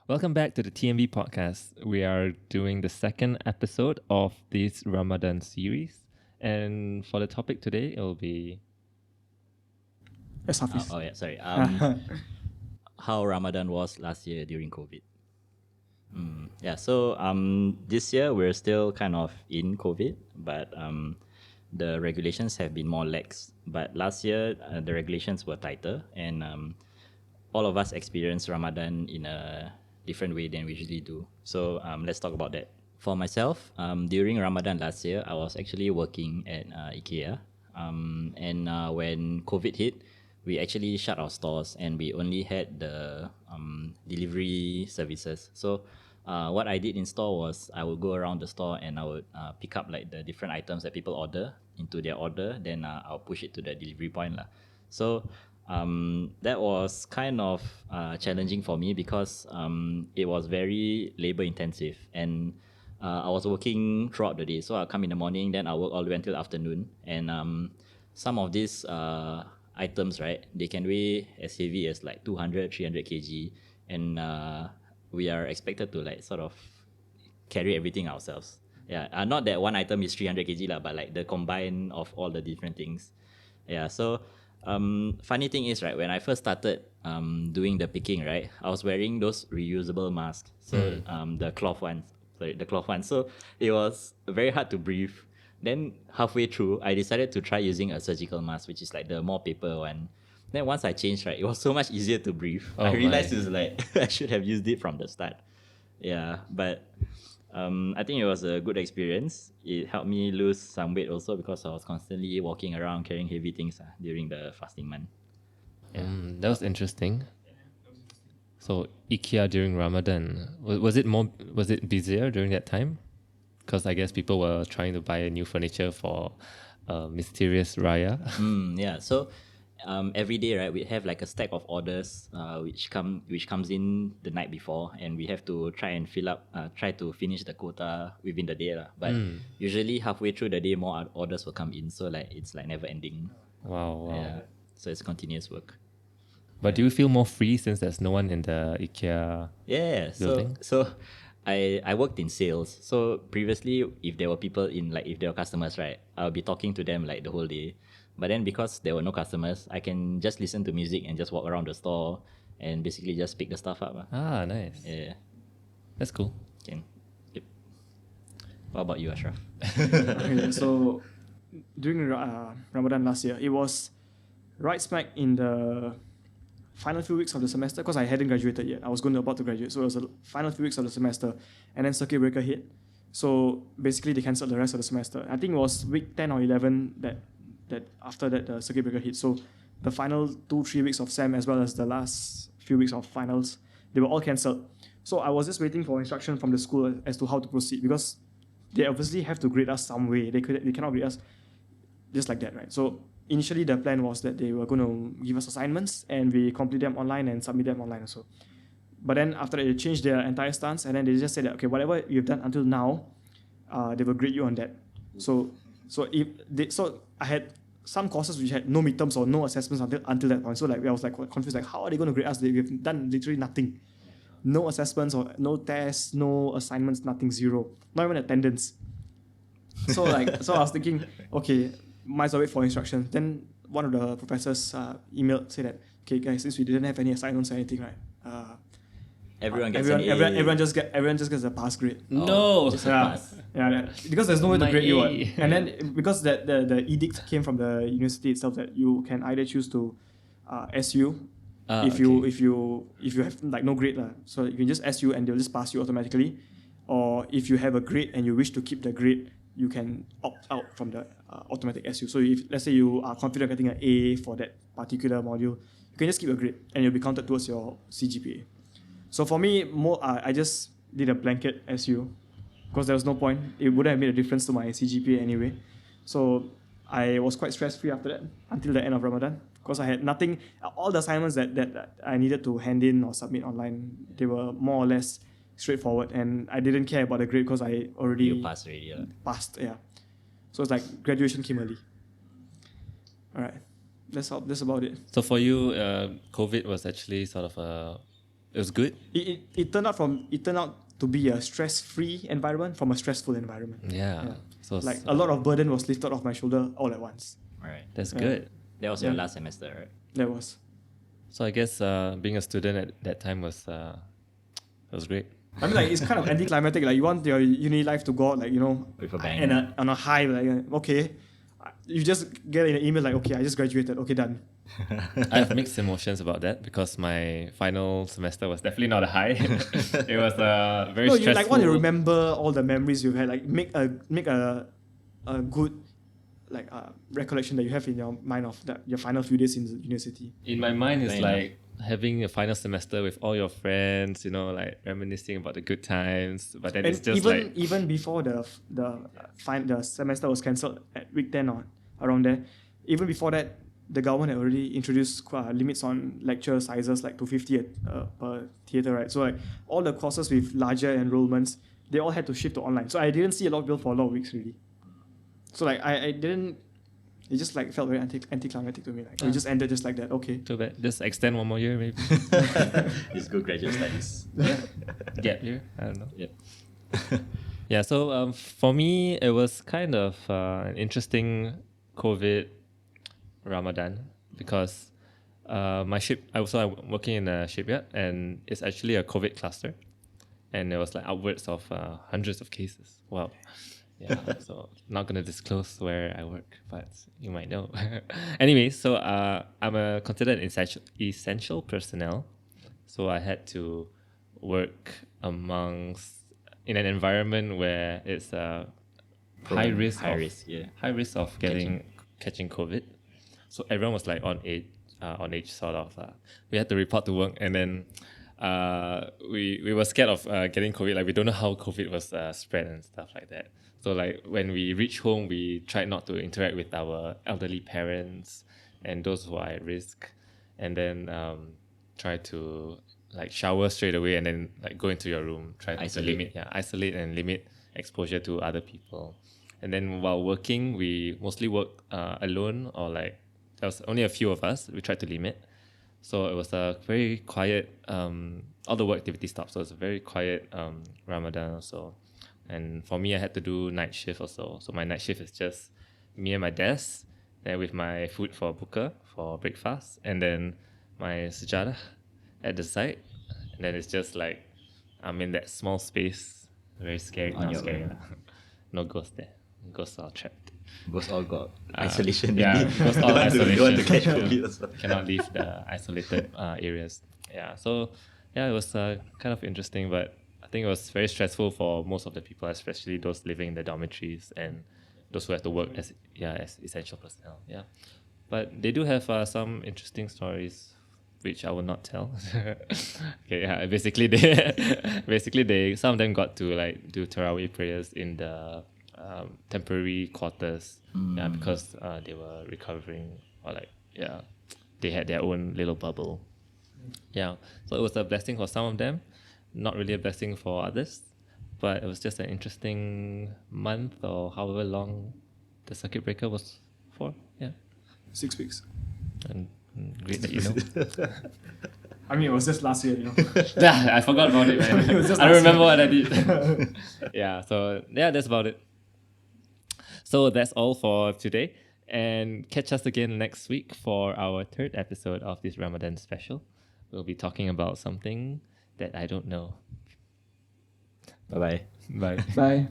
Welcome back to the TMB podcast. We are doing the second episode of this Ramadan series. And for the topic today, it will be Yes, Hafiz. Sorry. How Ramadan was last year during COVID. This year we're still kind of in COVID, but the regulations have been more lax. But last year the regulations were tighter, and all of us experienced Ramadan in a different way than we usually do. So let's talk about that. For myself, during Ramadan last year, I was actually working at IKEA. When COVID hit, we actually shut our stores and we only had the delivery services. So what I did in store was I would go around the store and I would pick up like the different items that people order into their order. Then I'll push it to the delivery point lah. So that was kind of challenging for me because it was very labor intensive, and I was working throughout the day. So I'll come in the morning, then I'll work all the way until afternoon. And some of these items, right, they can weigh as heavy as like 200, 300 kg. And we are expected to like sort of carry everything ourselves. Yeah, not that one item is 300 kg lah, but like the combine of all the different things. Yeah, so funny thing is, right, when I first started doing the picking, right, I was wearing those reusable masks. So the cloth ones. So it was very hard to breathe. Then halfway through, I decided to try using a surgical mask, which is like the more paper one. Then once I changed, right, it was so much easier to breathe. I realized it was like I should have used it from the start. Yeah, but I think it was a good experience. It helped me lose some weight also because I was constantly walking around carrying heavy things during the fasting month. that was interesting. So IKEA during Ramadan, was it busier during that time? Because I guess people were trying to buy new furniture for mysterious Raya. Yeah, so every day, right, we have like a stack of orders which comes in the night before, and we have to try and try to finish the quota within the day lah. But usually halfway through the day, more orders will come in, so like it's like never ending. Wow. Yeah, so it's continuous work. But do you feel more free since there's no one in the IKEA building? So I worked in sales. So previously, if there were people in, like if there were customers, right, I'll be talking to them like the whole day. But then because there were no customers, I can just listen to music and just walk around the store and basically just pick the stuff up. Ah, nice. Yeah. That's cool. Can. Yep. What about you, Ashraf? Okay, so during Ramadan last year, it was right smack in the final few weeks of the semester because I hadn't graduated yet. I was about to graduate, so it was the final few weeks of the semester, and then circuit breaker hit. So basically, they cancelled the rest of the semester. I think it was week 10 or 11 that after that the circuit breaker hit. So the final 2-3 weeks of SEM as well as the last few weeks of finals, they were all cancelled. So I was just waiting for instruction from the school as to how to proceed because they obviously have to grade us some way. They cannot grade us just like that, right? So initially the plan was that they were going to give us assignments and we complete them online and submit them online also. But then after that, they changed their entire stance and then they just said that, okay, whatever you've done until now, they will grade you on that. So I had some courses which had no midterms or no assessments until that point. So like I was like confused, like how are they going to grade us? We've done literally nothing. No assessments or no tests, no assignments, nothing, zero. Not even attendance. So I was thinking, okay, might as well wait for instructions. Then one of the professors emailed, said that, okay guys, since we didn't have any assignments or anything, right? Everyone gets an A. Everyone just gets a pass grade. No! Just a pass. Yeah, because there's no way to My grade you. A. And then because the edict came from the university itself that you can either choose to SU if you have like no grade lah. So you can just SU and they'll just pass you automatically. Or if you have a grade and you wish to keep the grade, you can opt out from the automatic SU. So if let's say you are confident of getting an A for that particular module, you can just keep a grade and you'll be counted towards your CGPA. So for me, I just did a blanket SU because there was no point. It wouldn't have made a difference to my CGPA anyway. So I was quite stress-free after that until the end of Ramadan because I had nothing. All the assignments that I needed to hand in or submit online, they were more or less straightforward, and I didn't care about the grade because I already You passed already. passed. Yeah. So it's like graduation came early. All right. That's about it. So for you, COVID was actually sort of a It was good. It turned out to be a stress-free environment from a stressful environment. Yeah. So Like a lot of burden was lifted off my shoulder all at once. Right. that's good. That was your last semester, right? That was. So I guess being a student at that time was great. I mean, like it's kind of anticlimactic. Like you want your uni life to go out, like With a bang. and on a high. Like okay, you just get an email like, okay, I just graduated. Okay, done. I have mixed emotions about that because my final semester was definitely not a high. It was very No, stressful. you like want to remember all the memories you had. Like make a good like recollection that you have in your mind of that your final few days in the university. In my mind, it's Fair like having a final semester with all your friends, like reminiscing about the good times. But then it's And just even before the semester was cancelled at week 10 or around there, even before that, the government had already introduced limits on lecture sizes, like 250 per theatre, right? So like all the courses with larger enrollments, they all had to shift to online. So I didn't see a lot of people for a lot of weeks really. So like I didn't. It just like felt very anticlimactic to me. Like we just ended just like that. Okay. too bad. Just extend one more year, maybe. It's good graduate studies. Gap year. I don't know. Yep. Yeah. So for me, it was kind of an interesting COVID Ramadan because my ship. I'm working in a shipyard, and it's actually a COVID cluster, and there was like upwards of hundreds of cases. Wow. Yeah, so not gonna disclose where I work, but you might know. Anyway, so I'm considered essential personnel, so I had to work in an environment where it's high risk of catching COVID. So everyone was like on edge sort of. We had to report to work, and then we were scared of getting COVID. Like we don't know how COVID was spread and stuff like that. So like when we reached home, we tried not to interact with our elderly parents and those who are at risk, and then try to like shower straight away and then like go into your room, try to isolate and limit exposure to other people. And then while working, we mostly worked alone, or like there was only a few of us. We tried to limit. So it was a very quiet, all the work activity stopped. So it was a very quiet Ramadan also. And for me, I had to do night shift also. So my night shift is just me and my desk, then with my food for buka, for breakfast, and then my sejadah at the side. And then it's just like, I'm in that small space, very scary. Not scary. No ghosts there. Ghosts are trapped. Ghosts all got isolation. Yeah, ghosts all isolation. You want to catch COVID also. Cannot leave the isolated areas. Yeah, so yeah, it was kind of interesting, but I think it was very stressful for most of the people, especially those living in the dormitories and those who have to work as essential personnel. Yeah, but they do have some interesting stories, which I will not tell. Okay, yeah. Basically, they some of them got to like do Tarawih prayers in the temporary quarters. Yeah, because they were recovering, or they had their own little bubble. Yeah, so it was a blessing for some of them. Not really a blessing for others, but it was just an interesting month or however long the circuit breaker was for. Yeah, 6 weeks. and great that you know. I mean, it was just last year, Yeah, I forgot about it, man. It was just I don't last remember what I did. Yeah, so yeah, that's about it. So that's all for today, and catch us again next week for our third episode of this Ramadan special. We'll be talking about something that I don't know. Bye-bye. Bye. Bye.